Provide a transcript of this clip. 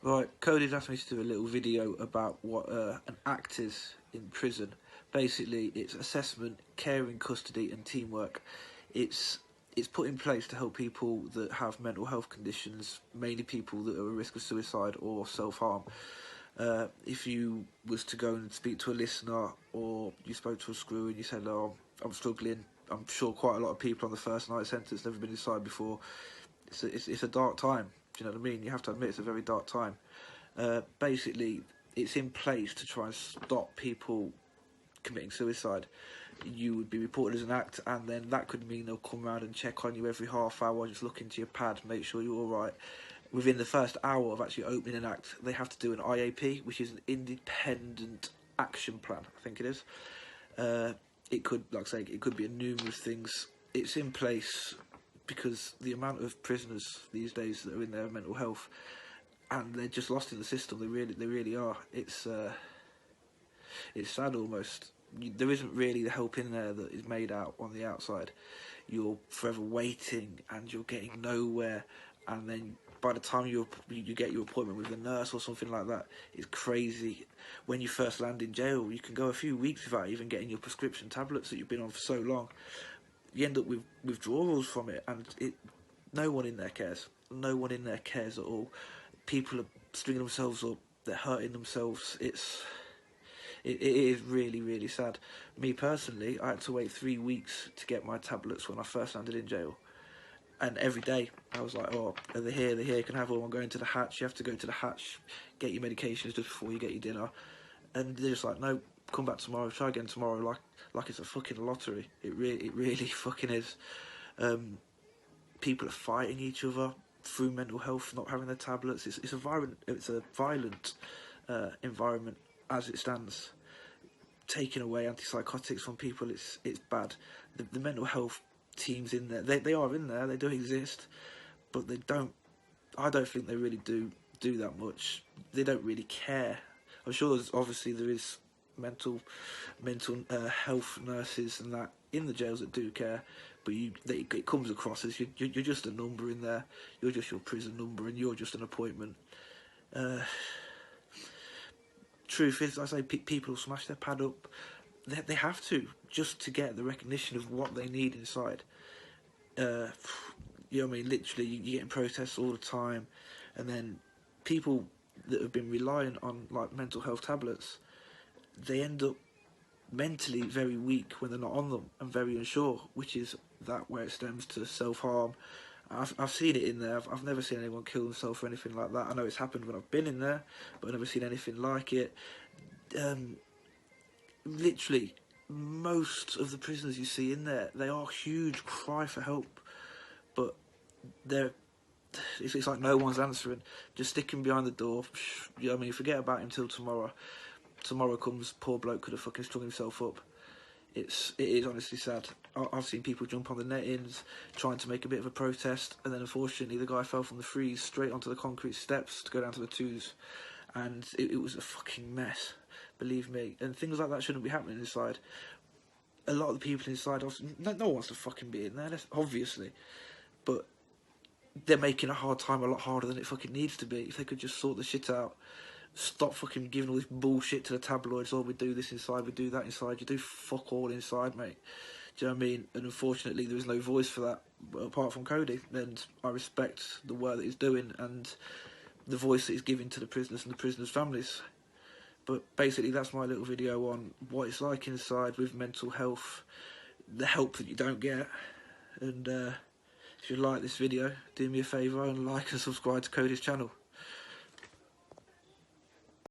Right, Cody's asked me to do a little video about what an act is in prison. Basically, it's assessment, care in custody, and teamwork. It's it's put in place to help people that have mental health conditions, mainly people that are at risk of suicide or self-harm. If you was to go and speak to a listener, or you spoke to a screw and you said, "Oh, I'm struggling," I'm sure quite a lot of people on the first night sentence never been inside before. It's a dark time. Do you know what I mean? You have to admit it's a very dark time. Basically, it's in place to try and stop people committing suicide. You would be reported as an act, and then that could mean they'll come around and check on you every half hour, just look into your pad, make sure you're all right. Within the first hour of actually opening an act, they have to do an IAP, which is an independent action plan, I think it is. It could, like I say, it could be a numerous things. It's in place because the amount of prisoners these days that are in their mental health, and they're just lost in the system. They really are. It's sad almost. There isn't really the help in there that is made out on the outside. You're forever waiting, and you're getting nowhere. And then by the time you get your appointment with a nurse or something like that, it's crazy. When you first land in jail, you can go a few weeks without even getting your prescription tablets that you've been on for so long. You end up with withdrawals from it, and no one in there cares. No one in there cares at all. People are stringing themselves up. They're hurting themselves. It is really sad. Me personally, I had to wait 3 weeks to get my tablets when I first landed in jail. And every day I was like, "Oh, they're here, you can have them." I'm going to the hatch. You have to go to the hatch, get your medications just before you get your dinner. And they're just like, "No, come back tomorrow, try again tomorrow," like it's a fucking lottery. It really fucking is. People are fighting each other through mental health, not having their tablets. It's a violent environment as it stands. Taking away antipsychotics from people, it's bad. The mental health teams in there, they are in there, they do exist, but I don't think they really do that much. They don't really care. I'm sure obviously there is mental health nurses and that in the jails that do care, but it comes across as you're just a number in there. You're just your prison number, and you're just an appointment. Truth is, I say people smash their pad up. They have to, just to get the recognition of what they need inside. You know what I mean? Literally, you're getting protests all the time, and then people that have been reliant on like mental health tablets, they end up mentally very weak when they're not on them, and very unsure, which is that where it stems to self-harm. I've seen it in there. I've never seen anyone kill themselves or anything like that. I know it's happened when I've been in there, but I've never seen anything like it. Literally, most of the prisoners you see in there, they are huge cry for help, but it's like no one's answering. Just sticking behind the door. You know what I mean? Forget about him till tomorrow. Tomorrow comes, poor bloke could have fucking strung himself up. It is honestly sad. I've seen people jump on the nettings trying to make a bit of a protest, and then unfortunately the guy fell from the threes straight onto the concrete steps to go down to the twos, and it was a fucking mess, believe me. And things like that shouldn't be happening inside. A lot of the people inside, no one wants to fucking be in there, obviously, but they're making a hard time a lot harder than it fucking needs to be. If they could just sort the shit out, stop fucking giving all this bullshit to the tabloids. "Oh, we do this inside, we do that inside." You do fuck all inside, mate. Do you know what I mean? And unfortunately, there is no voice for that apart from Cody. And I respect the work that he's doing and the voice that he's giving to the prisoners and the prisoners' families. But basically, that's my little video on what it's like inside with mental health, the help that you don't get. And if you like this video, do me a favour and like and subscribe to Cody's channel.